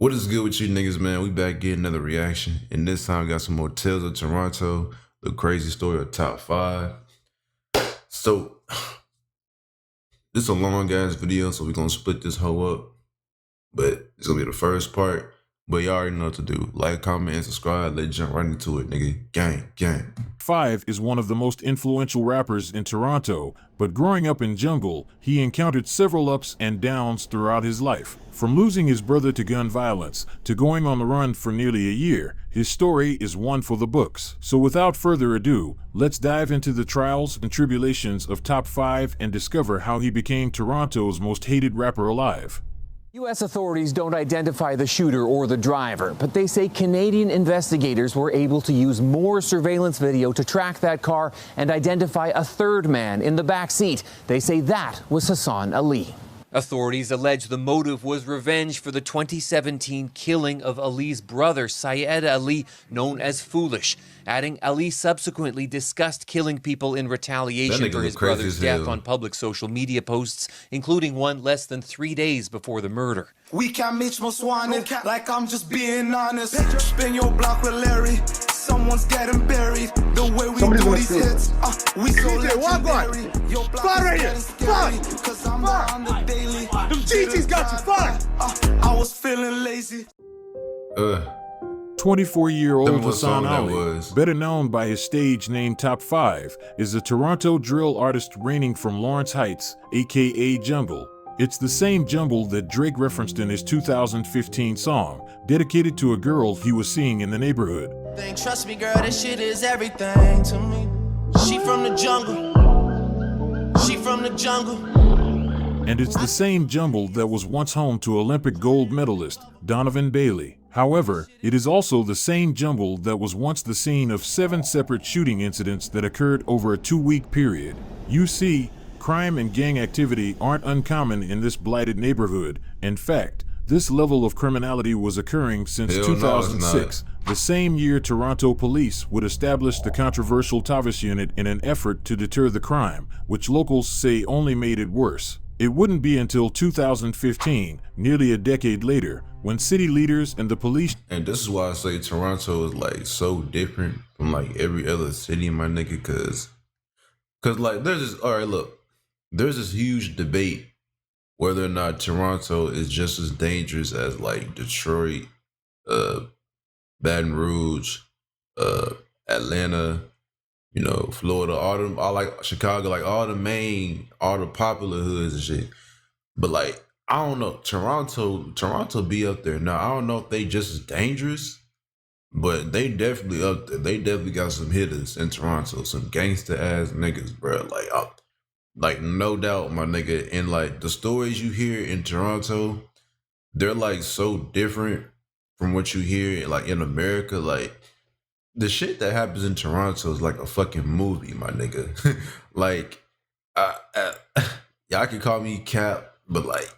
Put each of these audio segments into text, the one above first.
What is good with you niggas, man? We back getting another reaction. And this time we got some more Tales of Toronto, the crazy story of Top 5. So, this is a long ass video, so we're gonna split this hoe up. But it's gonna be the first part. But y'all already know what to do. Like, comment, and subscribe. Let's jump right into it, nigga. Gang, gang. 5 is one of the most influential rappers in Toronto, but growing up in jungle, he encountered several ups and downs throughout his life. From losing his brother to gun violence, to going on the run for nearly a year, his story is one for the books. So without further ado, let's dive into the trials and tribulations of Top 5 and discover how he became Toronto's most hated rapper alive. U.S. authorities don't identify the shooter or the driver, but they say Canadian investigators were able to use more surveillance video to track that car and identify a third man in the back seat. They say that was Hassan Ali. Authorities allege the motive was revenge for the 2017 killing of Ali's brother, Syed Ali, known as Foolish, adding Ali subsequently discussed killing people in retaliation for his brother's death on public social media posts, including one less than 3 days before the murder. We can't meet most wanted, like I'm just being honest. Spin your block with Larry, someone's getting buried. The way we do these hits, we so legendary. Your block is getting scary, cause I'm on the daily. Them GG's got you, fuck! I was feeling lazy. 24-year-old Hassan Ali, better known by his stage name Top 5, is a Toronto drill artist reigning from Lawrence Heights, aka Jungle. It's the same Jungle that Drake referenced in his 2015 song, dedicated to a girl he was seeing in the neighborhood. Trust me, girl, this shit is everything to me. She from the jungle. She from the jungle. And it's the same Jungle that was once home to Olympic gold medalist Donovan Bailey. However, it is also the same Jungle that was once the scene of 7 separate shooting incidents that occurred over a 2-week period. You see, crime and gang activity aren't uncommon in this blighted neighborhood. In fact, this level of criminality was occurring since 2006, the same year Toronto police would establish the controversial Tavis unit in an effort to deter the crime, which locals say only made it worse. It wouldn't be until 2015, nearly a decade later, when city leaders and the police— And this is why I say Toronto is like so different from like every other city, my nigga, cause like there's this huge debate whether or not Toronto is just as dangerous as like Detroit, Baton Rouge, Atlanta, you know, Florida, all like Chicago, like all the popular hoods and shit. But like, I don't know, Toronto be up there. Now, I don't know if they just as dangerous, but they definitely up there. They definitely got some hitters in Toronto, some gangster ass niggas, bro. Like no doubt, my nigga. And like the stories you hear in Toronto, they're like so different from what you hear like in America. Like the shit that happens in Toronto is like a fucking movie, my nigga. Like, y'all can call me cap, but like,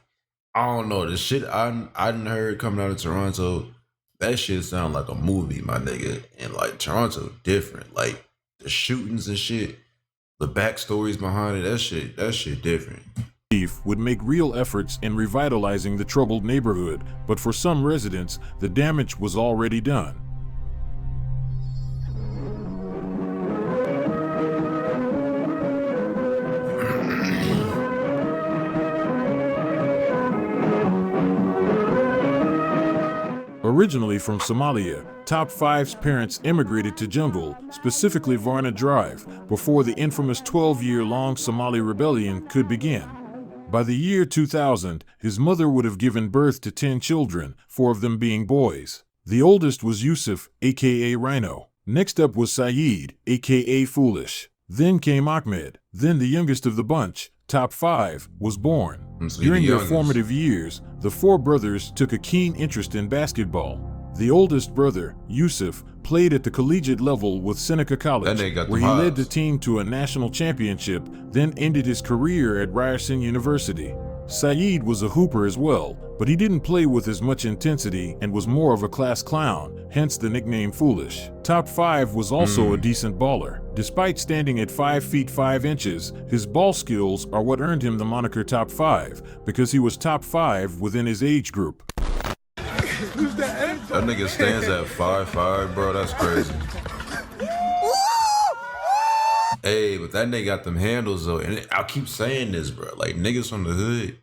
I don't know, the shit I done heard coming out of Toronto, that shit sound like a movie, my nigga. And like Toronto different, like the shootings and shit, the backstories behind it, that shit different. Would make real efforts in revitalizing the troubled neighborhood, but for some residents, the damage was already done. Originally from Somalia, Top 5's parents immigrated to Jungle, specifically Varna Drive, before the infamous 12-year-long Somali rebellion could begin. By the year 2000, his mother would have given birth to 10 children, 4 of them being boys. The oldest was Yusuf, aka Rhino. Next up was Saeed, aka Foolish. Then came Ahmed. Then the youngest of the bunch, Top 5, was born. During their formative years, the 4 brothers took a keen interest in basketball. The oldest brother, Yusuf, played at the collegiate level with Seneca College, where he led the team to a national championship, then ended his career at Ryerson University. Saeed was a hooper as well, but he didn't play with as much intensity and was more of a class clown, hence the nickname Foolish. Top 5 was also a decent baller. Despite standing at 5 feet 5 inches, his ball skills are what earned him the moniker Top 5, because he was top 5 within his age group. That nigga stands at 5'5", bro. That's crazy. Hey, but that nigga got them handles though, and I keep saying this, bro. Like niggas from the hood,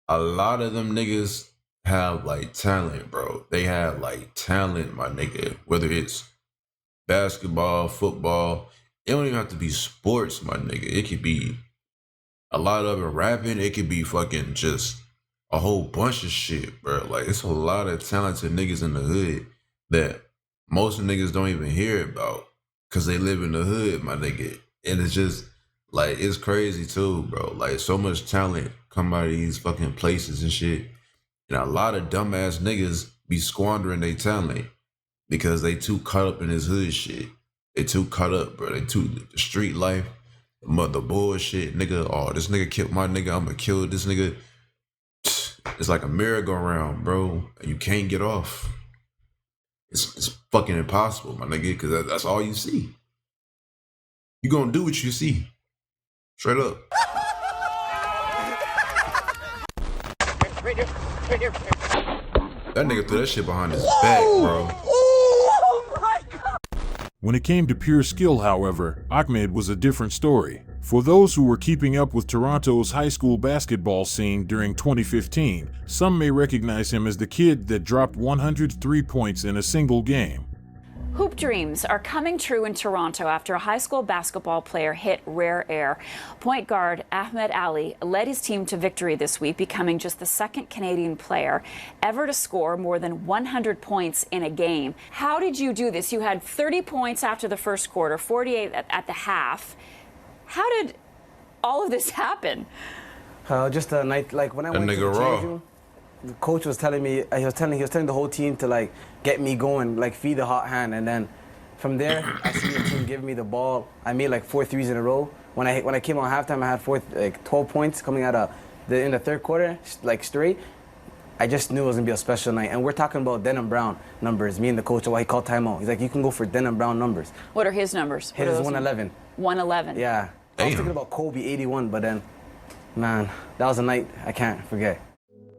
a lot of them niggas have like talent, bro. They have like talent, my nigga. Whether it's basketball, football, it don't even have to be sports, my nigga. It could be a lot of it rapping. It could be fucking just a whole bunch of shit, bro. Like it's a lot of talented niggas in the hood that most niggas don't even hear about because they live in the hood, my nigga. And it's just like it's crazy too, bro. Like so much talent come out of these fucking places and shit. And a lot of dumbass niggas be squandering their talent because they too caught up in this hood shit. They too caught up, bro. They too the street life, the bullshit, nigga. Oh, this nigga killed my nigga. I'ma kill this nigga. It's like a merry-go-round, bro. And you can't get off. It's fucking impossible, my nigga, because that's all you see. You gonna do what you see. Straight up. That nigga threw that shit behind his back, bro. When it came to pure skill, however, Ahmed was a different story. For those who were keeping up with Toronto's high school basketball scene during 2015, some may recognize him as the kid that dropped 103 points in a single game. Hoop dreams are coming true in Toronto after a high school basketball player hit rare air. Point guard Ahmed Ali led his team to victory this week, becoming just the second Canadian player ever to score more than 100 points in a game. How did you do this? You had 30 points after the first quarter, 48 at the half. How did all of this happen? Just a night, like when I went to the change room, the coach was telling me, he was telling the whole team to like get me going, like feed the hot hand, and then from there I see the team give me the ball. I made like 4 threes in a row. When I came on halftime, I had 12 points coming out of in the third quarter, like straight. I just knew it was gonna be a special night, and we're talking about Denham Brown numbers. Me and the coach, why he called timeout. He's like, you can go for Denham Brown numbers. What are his numbers? His is 111. 111. Yeah. I was thinking about Kobe 81, but then, man, that was a night I can't forget.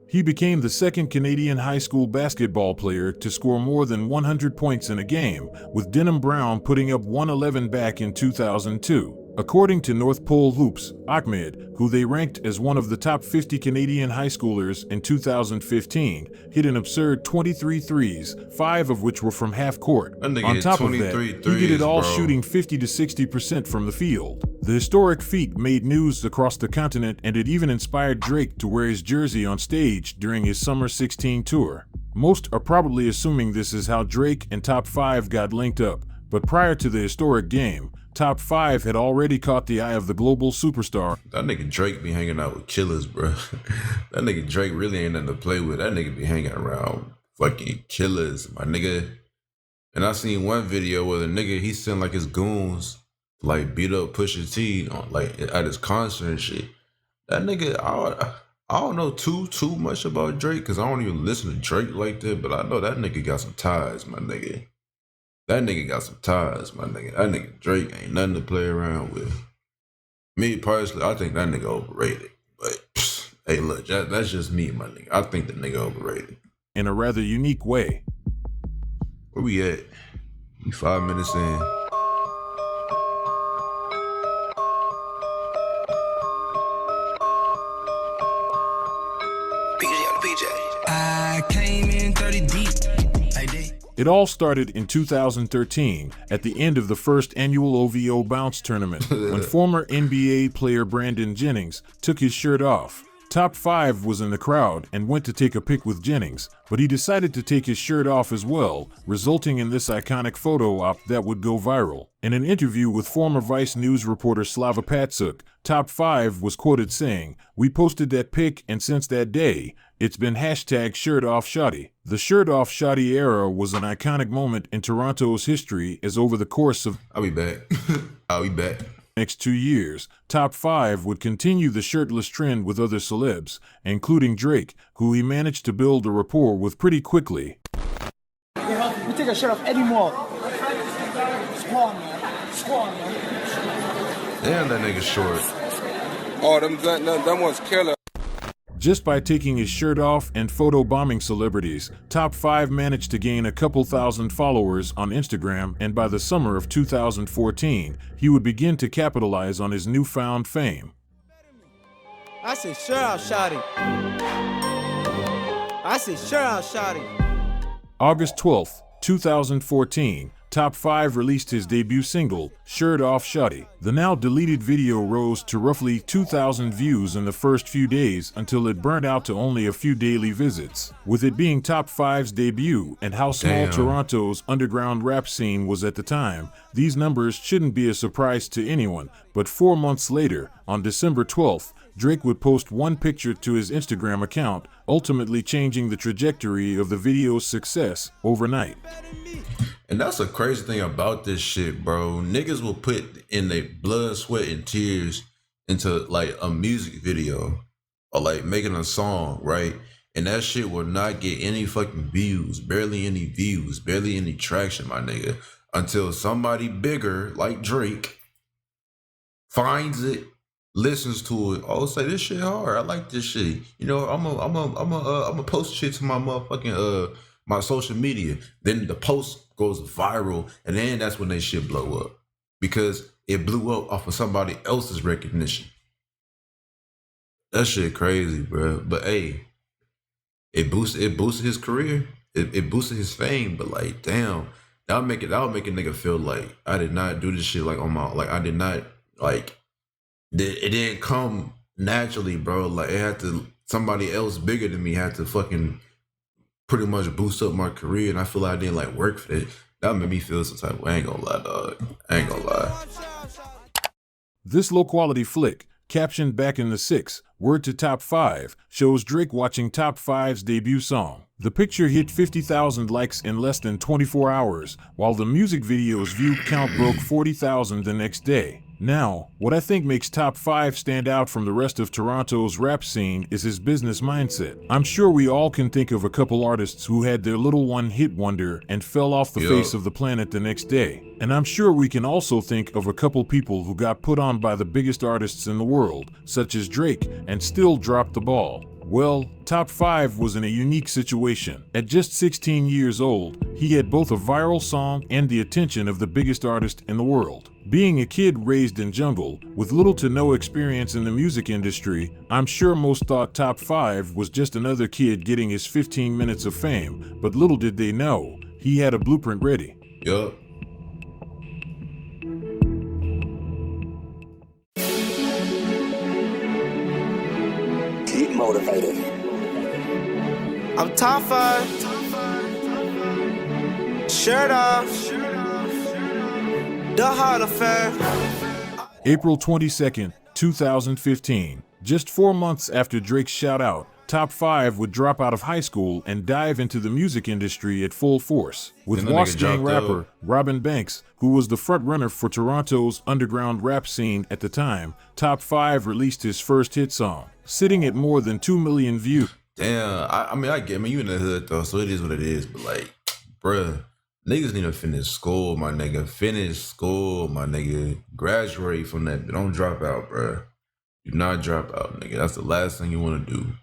He became the second Canadian high school basketball player to score more than 100 points in a game, with Denham Brown putting up 111 back in 2002. According to North Pole Hoops, Ahmed, who they ranked as one of the top 50 Canadian high schoolers in 2015, hit an absurd 23 threes, 5 of which were from half court. On top of that, he did it all shooting 50 to 60% from the field. The historic feat made news across the continent, and it even inspired Drake to wear his jersey on stage during his Summer 16 tour. Most are probably assuming this is how Drake and Top 5 got linked up, but prior to the historic game, Top 5 had already caught the eye of the global superstar. That nigga Drake be hanging out with killers, bro. That nigga Drake really ain't nothing to play with. That nigga be hanging around fucking killers, my nigga. And I seen one video where the nigga, he sent like his goons like beat up Pusha T on like at his concert and shit. That nigga, I don't know too much about Drake because I don't even listen to Drake like that, but I know that nigga got some ties, my nigga. That nigga got some ties, my nigga. That nigga Drake ain't nothing to play around with. Me personally, I think that nigga overrated. But hey, look, that's just me, my nigga. I think the nigga overrated. In a rather unique way. Where we at? We 5 minutes in. I came in 30 deep. It all started in 2013 at the end of the first annual OVO Bounce tournament when former NBA player Brandon Jennings took his shirt off. Top 5 was in the crowd and went to take a pic with Jennings, but he decided to take his shirt off as well, resulting in this iconic photo op that would go viral. In an interview with former Vice News reporter Slava Patsuk, Top 5 was quoted saying, "We posted that pic, and since that day, it's been #ShirtOffShotty." The Shirt Off Shotty era was an iconic moment in Toronto's history as over the course of I'll be back. next 2 years, Top 5 would continue the shirtless trend with other celebs, including Drake, who he managed to build a rapport with pretty quickly. We take our shirt off anymore. Squad, man. Damn, that nigga short. Oh, them one's killer. Just by taking his shirt off and photobombing celebrities, Top 5 managed to gain a couple thousand followers on Instagram, and by the summer of 2014, he would begin to capitalize on his newfound fame. I said, sure, I'll shot him. I said, sure, I'll shot him. August 12, 2014, Top 5 released his debut single, Shirt Off Shawty. The now deleted video rose to roughly 2,000 views in the first few days until it burnt out to only a few daily visits. With it being Top 5's debut and how small Toronto's underground rap scene was at the time, these numbers shouldn't be a surprise to anyone. But 4 months later, on December 12th, Drake would post one picture to his Instagram account, ultimately changing the trajectory of the video's success overnight. And that's the crazy thing about this shit, bro. Niggas will put in their blood, sweat, and tears into like a music video or like making a song, right? And that shit will not get any fucking views, barely any views, barely any traction, my nigga, until somebody bigger like Drake finds it, listens to it. Oh, say this shit hard. I like this shit. You know, I'm a post shit to my motherfucking my social media. Then the post goes viral, and then that's when they shit blow up because it blew up off of somebody else's recognition. That shit crazy, bro. But hey, it boosted his career. It boosted his fame. But like, damn, that would make a nigga feel like I did not do this shit like on my I did not like. It didn't come naturally, bro. Like it had to, somebody else bigger than me had to fucking pretty much boost up my career, and I feel like I didn't like work for it. That made me feel some type of, I ain't gonna lie, dog. I ain't gonna lie. This low-quality flick, captioned back in the 6, word to Top 5, shows Drake watching Top 5's debut song. The picture hit 50,000 likes in less than 24 hours, while the music video's view count broke 40,000 the next day. Now, what I think makes Top 5 stand out from the rest of Toronto's rap scene is his business mindset. I'm sure we all can think of a couple artists who had their little one-hit wonder and fell off the face of the planet the next day. And I'm sure we can also think of a couple people who got put on by the biggest artists in the world, such as Drake, and still dropped the ball. Well, Top 5 was in a unique situation. At just 16 years old, he had both a viral song and the attention of the biggest artist in the world. Being a kid raised in jungle, with little to no experience in the music industry, I'm sure most thought Top 5 was just another kid getting his 15 minutes of fame, but little did they know, he had a blueprint ready. Yup. Keep motivated. I'm Top 5. Shirt off. The Heart Affair. April 22nd, 2015. Just 4 months after Drake's shout-out, Top 5 would drop out of high school and dive into the music industry at full force. With Wasp Gang rapper Robin Banks, who was the frontrunner for Toronto's underground rap scene at the time, Top 5 released his first hit song, sitting at more than 2 million views. Damn, I mean, you in the hood though, so it is what it is. But like, bruh, niggas need to finish school, my nigga. Finish school, my nigga. Graduate from that. Don't drop out, bruh. Do not drop out, nigga. That's the last thing you want to do.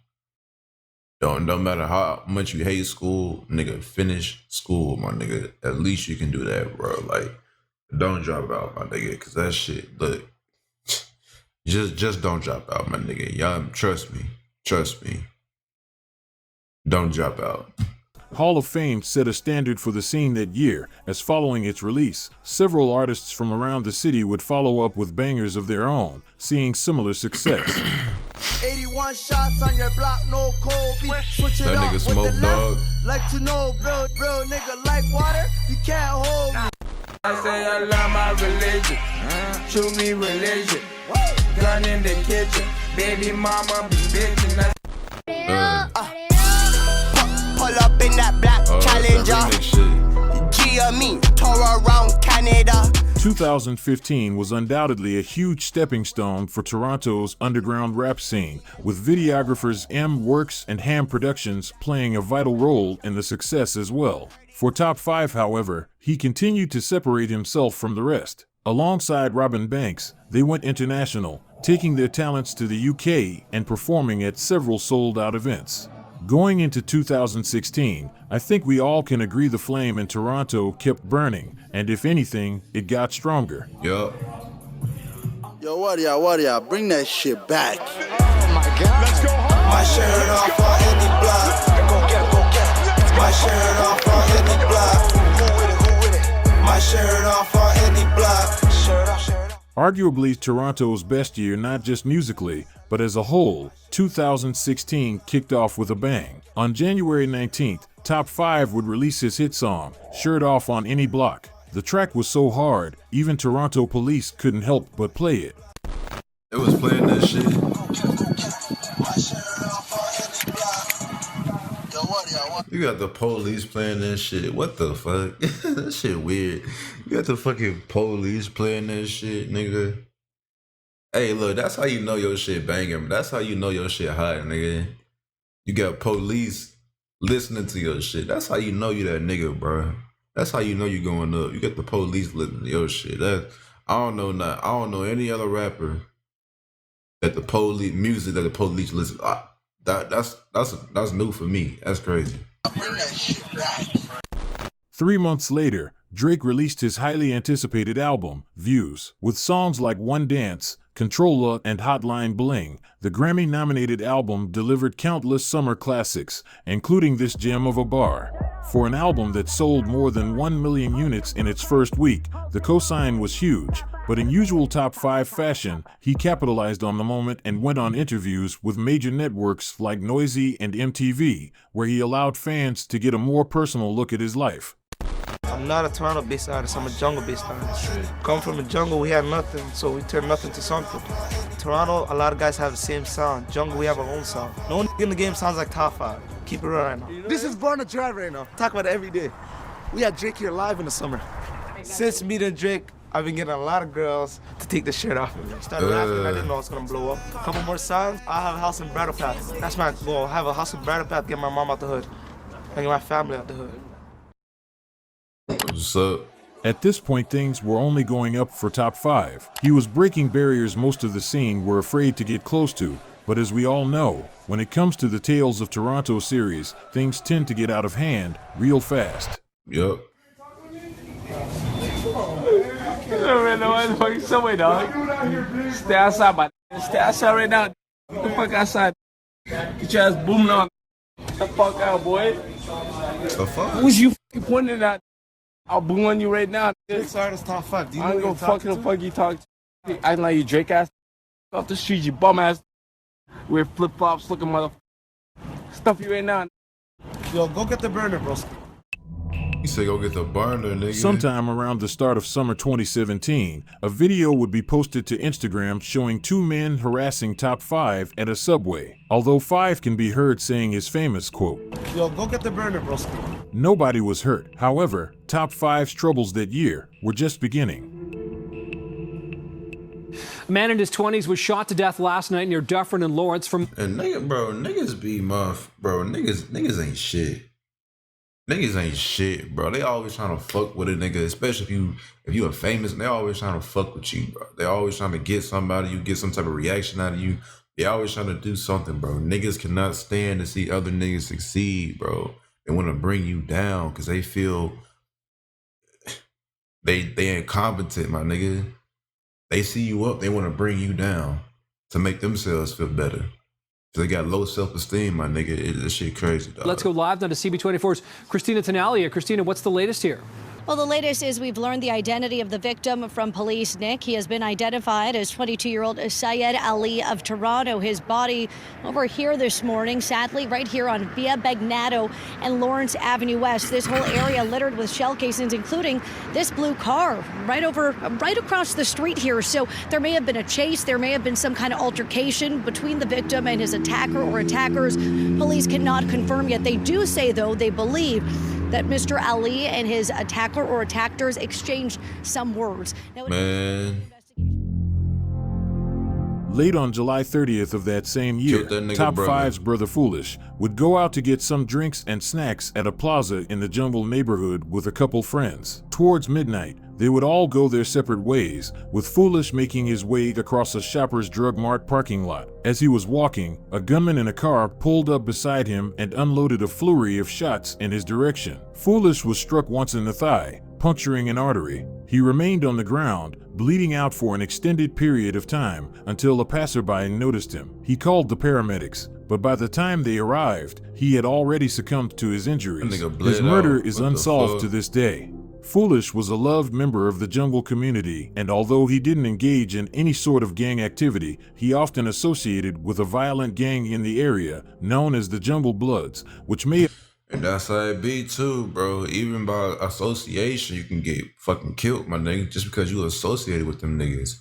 Don't matter how much you hate school, nigga. Finish school, my nigga. At least you can do that, bro. Like, don't drop out, my nigga. Cause that shit, look, just don't drop out, my nigga. Y'all, trust me. Don't drop out. Hall of Fame set a standard for the scene that year, as following its release, several artists from around the city would follow up with bangers of their own, seeing similar success. 81 shots on your block, no cold. Switch it that up nigga Smoke Dog. Like to know, real nigga like water, you can't hold me. I say I love my religion, show me religion. Gun in the kitchen, baby mama be bitchin'. Pull up in that black Challenger. G of me, tour around Canada. 2015 was undoubtedly a huge stepping stone for Toronto's underground rap scene, with videographers M Works and Ham Productions playing a vital role in the success as well. For Top 5, however, he continued to separate himself from the rest. Alongside Robin Banks, they went international, taking their talents to the UK and performing at several sold-out events. Going into 2016, I think we all can agree the flame in Toronto kept burning, and if anything, it got stronger. Yup. Yo, what ya? Bring that shit back. Oh my God. Let's go home. My shirt off on any block. Go get. My shirt off on any block. Who with it? My shirt off on any block. Shirt off. Arguably Toronto's best year, not just musically, but as a whole, 2016 kicked off with a bang. On January 19th, Top 5 would release his hit song, Shirt Off on Any Block. The track was so hard, even Toronto police couldn't help but play it. It was playing that shit. You got the police playing that shit. What the fuck? That shit weird. You got the fucking police playing that shit, nigga. Hey, look, that's how you know your shit banging. That's how you know your shit hot, nigga. You got police listening to your shit. That's how you know you that nigga, bro. That's how you know you going up. You got the police listening to your shit. I don't know any other rapper that the police music that the police listen. That's new for me. That's crazy. 3 months later, Drake released his highly anticipated album, Views, with songs like One Dance, Controller, and Hotline Bling. The Grammy-nominated album delivered countless summer classics, including this gem of a bar. For an album that sold more than 1 million units in its first week, the cosign was huge, but in usual Top 5 fashion, he capitalized on the moment and went on interviews with major networks like Noisy and MTV, where he allowed fans to get a more personal look at his life. I'm not a Toronto-based artist, I'm a jungle-based artist. Come from a jungle, we had nothing, so we turned nothing to something. Toronto, a lot of guys have the same sound. Jungle, we have our own sound. No one in the game sounds like Top 5. Keep it real right now. This is Born to Drive right now. Talk about it every day. We had Drake here live in the summer. Since meeting Drake, I've been getting a lot of girls to take the shirt off of me. Started rapping, I didn't know I was gonna blow up. A couple more songs, I'll have a house in Brattle Path. That's my goal. Have a house in Brattle Path, get my mom out the hood, and get my family out the hood. What's up? At this point, things were only going up for Top 5. He was breaking barriers most of the scene were afraid to get close to, but as we all know, when it comes to the Tales of Toronto series, things tend to get out of hand real fast. Yup. Right now, why the fuck you somewhere, dog? Stay outside, my stay outside right now. Get the fuck outside. Get your ass booming on. Get the fuck out, boy. The fuck? Who's you fucking pointing at? I'll boom on you right now. This artist Top 5. Do you I know ain't who gonna fucking fuck you talk to. Acting like you Drake ass. Off the street, you bum ass. Wear flip flops, looking motherfucker. Stuff you right now. Yo, go get the burner, bro. You say go get the burner, nigga. Sometime around the start of summer 2017, a video would be posted to Instagram showing 2 men harassing Top 5 at a subway, although 5 can be heard saying his famous quote, Yo, go get the burner, bro. "Nobody was hurt." However, Top 5's troubles that year were just beginning. A man in his 20s was shot to death last night near Dufferin and Lawrence from... And niggas be bro, niggas ain't shit. Niggas ain't shit, bro. They always trying to fuck with a nigga, especially if you are famous, and they always trying to fuck with you, bro. They always trying to get somebody, you get some type of reaction out of you. They always trying to do something, bro. Niggas cannot stand to see other niggas succeed, bro. They want to bring you down because they feel they incompetent, my nigga. They see you up, they want to bring you down to make themselves feel better. They got low self-esteem, my nigga. This shit crazy, dog. Let's go live now to CB24's Christina Tenalia. Christina, what's the latest here? Well, the latest is we've learned the identity of the victim from police, Nick. He has been identified as 22-year-old Syed Ali of Toronto. His body over here this morning, sadly, right here on Via Bagnato and Lawrence Avenue West. This whole area littered with shell casings, including this blue car right across the street here. So there may have been a chase. There may have been some kind of altercation between the victim and his attacker or attackers. Police cannot confirm yet. They do say, though, they believe that Mr. Ali and his attacker or attackers exchanged some words. Now, man. Late on July 30th of that same year, Top 5's brother Foolish would go out to get some drinks and snacks at a plaza in the Jungle neighborhood with a couple friends. Towards midnight, They would all go their separate ways, with Foolish making his way across a Shoppers Drug Mart parking lot. As he was walking, a gunman in a car pulled up beside him and unloaded a flurry of shots in his direction. Foolish was struck once in the thigh, puncturing an artery. He remained on the ground, bleeding out for an extended period of time until a passerby noticed him. He called the paramedics, but by the time they arrived, he had already succumbed to his injuries. His murder is unsolved to this day. Foolish was a loved member of the jungle community, and although he didn't engage in any sort of gang activity, he often associated with a violent gang in the area known as the Jungle Bloods, which may have... And that's how it be too, bro. Even by association, you can get fucking killed, my nigga, just because you associated with them niggas.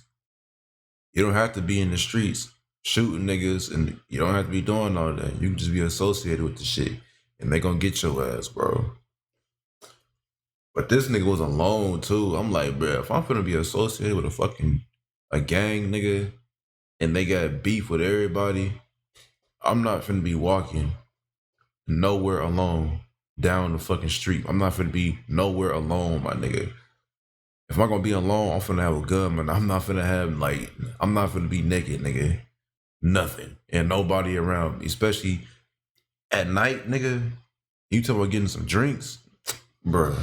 You don't have to be in the streets shooting niggas, and you don't have to be doing all that. You can just be associated with the shit, and they gonna get your ass, bro. But this nigga was alone too. I'm like, bro, if I'm finna be associated with a gang, nigga, and they got beef with everybody, I'm not finna be walking nowhere alone down the fucking street. I'm not finna be nowhere alone, my nigga. If I'm gonna be alone, I'm finna have a gun, man. I'm not finna be naked, nigga. Nothing. And nobody around me, especially at night, nigga. You talking about getting some drinks? Bruh.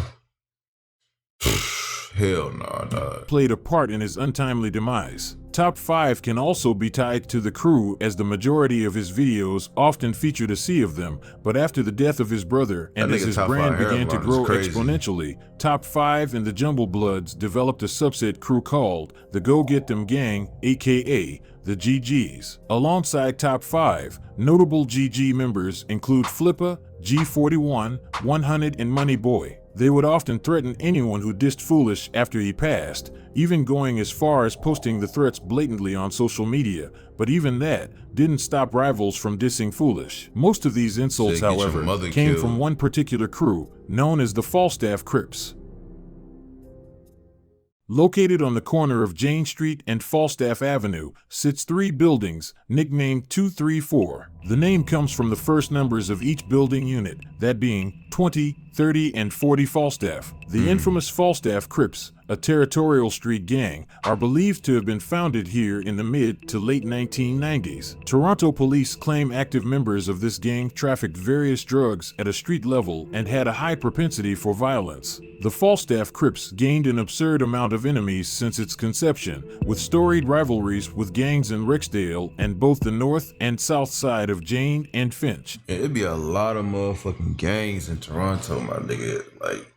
Hell nah. Played a part in his untimely demise. Top 5 can also be tied to the crew, as the majority of his videos often featured a sea of them, but after the death of his brother and as his brand began to grow exponentially, Top 5 and the Jungle Bloods developed a subset crew called the Go Get Them Gang, aka the GGs. Alongside Top 5, notable GG members include Flippa, G41, 100 and Money Boy. They would often threaten anyone who dissed Foolish after he passed, even going as far as posting the threats blatantly on social media, but even that didn't stop rivals from dissing Foolish. Most of these insults, however, came from one particular crew, known as the Falstaff Crips. Located on the corner of Jane Street and Falstaff Avenue sits 3 buildings, nicknamed 234. The name comes from the first numbers of each building unit, that being 20, 30, and 40 Falstaff. The infamous Falstaff Crips, a territorial street gang, are believed to have been founded here in the mid to late 1990s. Toronto police claim active members of this gang trafficked various drugs at a street level and had a high propensity for violence. The Falstaff Crips gained an absurd amount of enemies since its conception, with storied rivalries with gangs in Rexdale and both the north and south side of Jane and Finch. It'd be a lot of motherfucking gangs in Toronto, my nigga. Like,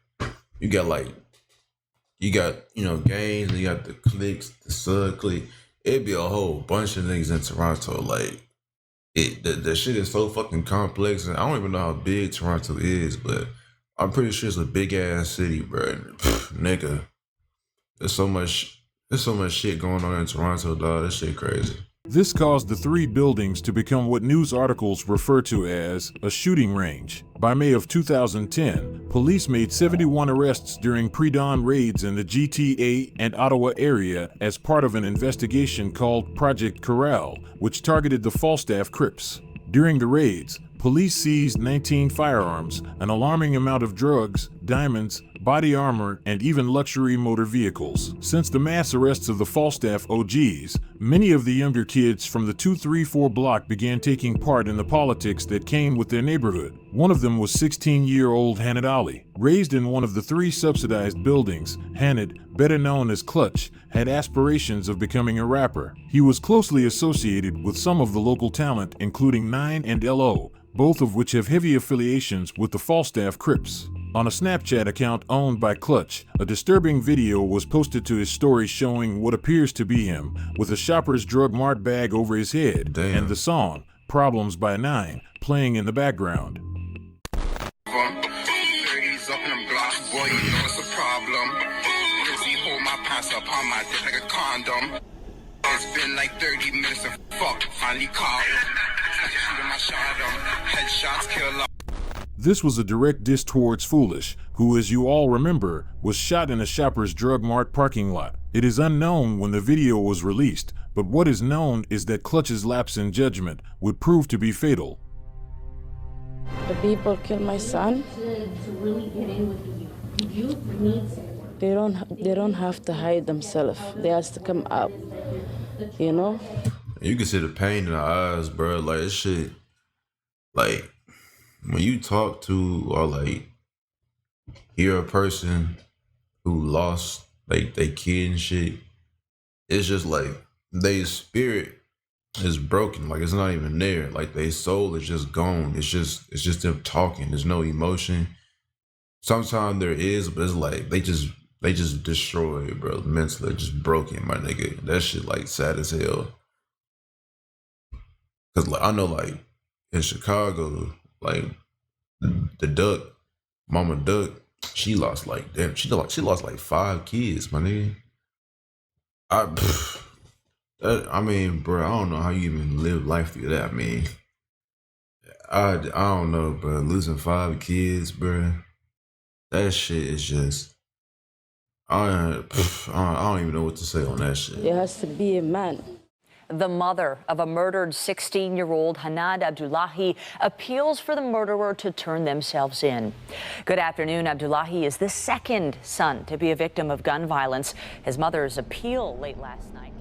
you got, you know, gangs, and you got the cliques, the sub-clique. It'd be a whole bunch of niggas in Toronto. Like, the shit is so fucking complex, and I don't even know how big Toronto is, but I'm pretty sure it's a big ass city, bro. Nigga, there's so much shit going on in Toronto, dog. That shit crazy. This caused the 3 buildings to become what news articles refer to as a shooting range. By May of 2010, police made 71 arrests during pre-dawn raids in the GTA and Ottawa area as part of an investigation called Project Corral, which targeted the Falstaff Crips. During the raids, police seized 19 firearms, an alarming amount of drugs, diamonds, body armor, and even luxury motor vehicles. Since the mass arrests of the Falstaff OGs, many of the younger kids from the 234 block began taking part in the politics that came with their neighborhood. One of them was 16-year-old Hanad Ali. Raised in one of the 3 subsidized buildings, Hanad, better known as Clutch, had aspirations of becoming a rapper. He was closely associated with some of the local talent, including 9 and LO, both of which have heavy affiliations with the Falstaff Crips. On a Snapchat account owned by Clutch, a disturbing video was posted to his story showing what appears to be him, with a Shoppers Drug Mart bag over his head, and the song, Problems by 9, playing in the background. It's been like 30 minutes of fuck, finally caught. Headshots kill. This was a direct diss towards Foolish, who, as you all remember, was shot in a Shoppers Drug Mart parking lot. It is unknown when the video was released, but what is known is that Clutch's lapse in judgment would prove to be fatal. The people killed my son. To really get in with you. You need someone. They don't have to hide themselves. They has to come out, you know? You can see the pain in the eyes, bro. Like, this shit, like, when you talk to or, like, hear a person who lost, like, they kid and shit, it's just, like, their spirit is broken. Like, it's not even there. Like, their soul is just gone. It's just them talking. There's no emotion. Sometimes there is, but it's like, they just destroyed, bro. Mentally, just broken, my nigga. That shit, like, sad as hell. Cause like I know, like in Chicago, like the Duck, Mama Duck, she lost like she lost like 5 kids, my nigga. I mean, bro, I don't know how you even live life through that. I mean, I don't know, bro. Losing 5 kids, bro. That shit is just I don't even know what to say on that shit. There has to be a man. The mother of a murdered 16-year-old Hanad Abdullahi appeals for the murderer to turn themselves in. Good afternoon. Abdullahi is the second son to be a victim of gun violence. His mother's appeal late last night.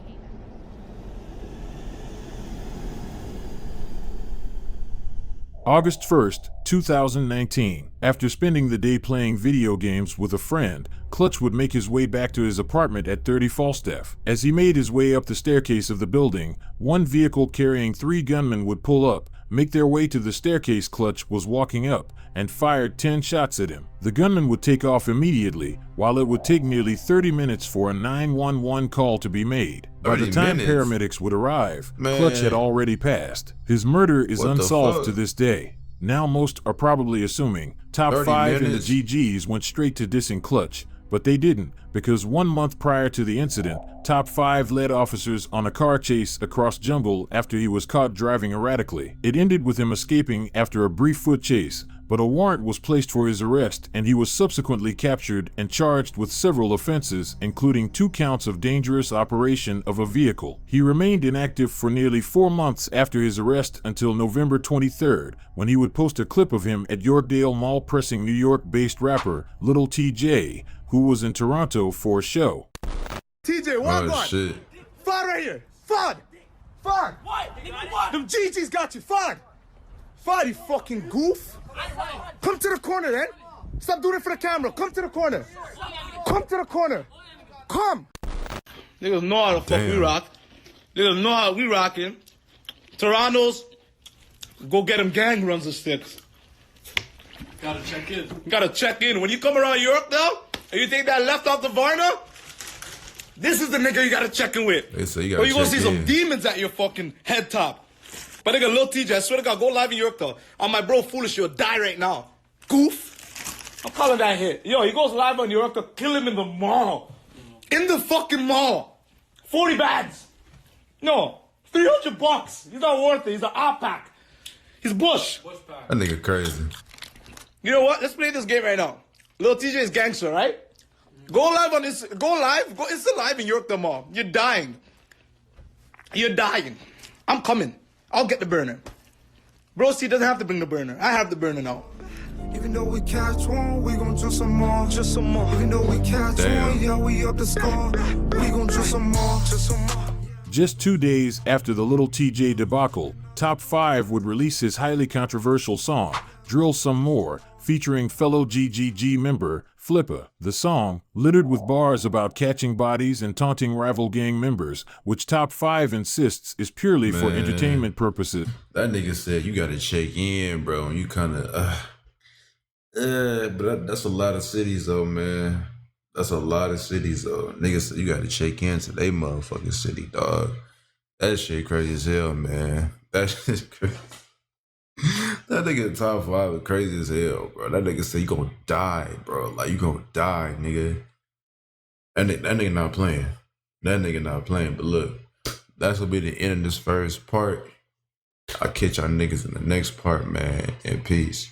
August 1st, 2019. After spending the day playing video games with a friend, Clutch would make his way back to his apartment at 30 Falstaff. As he made his way up the staircase of the building, one vehicle carrying 3 gunmen would pull up, make their way to the staircase Clutch was walking up, and fired 10 shots at him. The gunman would take off immediately, while it would take nearly 30 minutes for a 911 call to be made. By the time paramedics would arrive, Clutch had already passed. His murder is unsolved to this day. Now most are probably assuming Top 5 and the GGs went straight to dissing Clutch, but they didn't, because 1 month prior to the incident, Top 5 led officers on a car chase across jungle after he was caught driving erratically. It ended with him escaping after a brief foot chase, but a warrant was placed for his arrest and he was subsequently captured and charged with several offenses, including 2 counts of dangerous operation of a vehicle. He remained inactive for nearly 4 months after his arrest until November 23rd, when he would post a clip of him at Yorkdale Mall pressing New York-based rapper Little TJ, who was in Toronto for a show. TJ, walk on. Shit. Fod right here. Fod. Fod. What? Them GG's got you. Fod. Fod, you fucking goof. Come to the corner, then. Stop doing it for the camera. Come to the corner. Come to the corner. Come. Niggas know how the fuck we rock. Niggas know how we rocking. Toronto's, go get them gang runs and sticks. Gotta check in. Gotta check in. When you come around York, though, and you take that left off the Varna, this is the nigga you gotta check in with. They say you or gotta you gonna check see some in. demons at your fucking head top. But nigga, Lil TJ, I swear to God, go live in York, though. On my bro, Foolish, you'll die right now. Goof. I'm calling that hit. Yo, he goes live on York, kill him in the mall. In the fucking mall. 40 bags. No, $300. He's not worth it. He's an op pack. He's Bush. That nigga crazy. You know what? Let's play this game right now. Lil TJ is gangster, right? Go live on this. Go Insta live in York the Mall. You're dying. You're dying. I'm coming. I'll get the burner. Bro, C doesn't have to bring the burner. I have the burner now. Even though we catch one, we gon' do some more. Just some more. Even though we catch one, yeah, we up the score. We gon' do some more. Just some more. Just 2 days after the Little TJ debacle, Top 5 would release his highly controversial song, Drill Some More, featuring fellow GGG member, Flippa. The song, littered with bars about catching bodies and taunting rival gang members, which Top 5 insists is purely for entertainment purposes. That nigga said you gotta check in, bro, and you kinda, but that's a lot of cities though, man. That's a lot of cities though. Niggas said you gotta check into they motherfucking city, dog. That shit crazy as hell, man. That shit's crazy. That nigga Top 5 is crazy as hell, bro. That nigga say you gonna die, bro. Like you gonna die, nigga. That nigga not playing. That nigga not playing. But look, that's gonna be the end of this first part. I'll catch y'all niggas in the next part, man. In peace.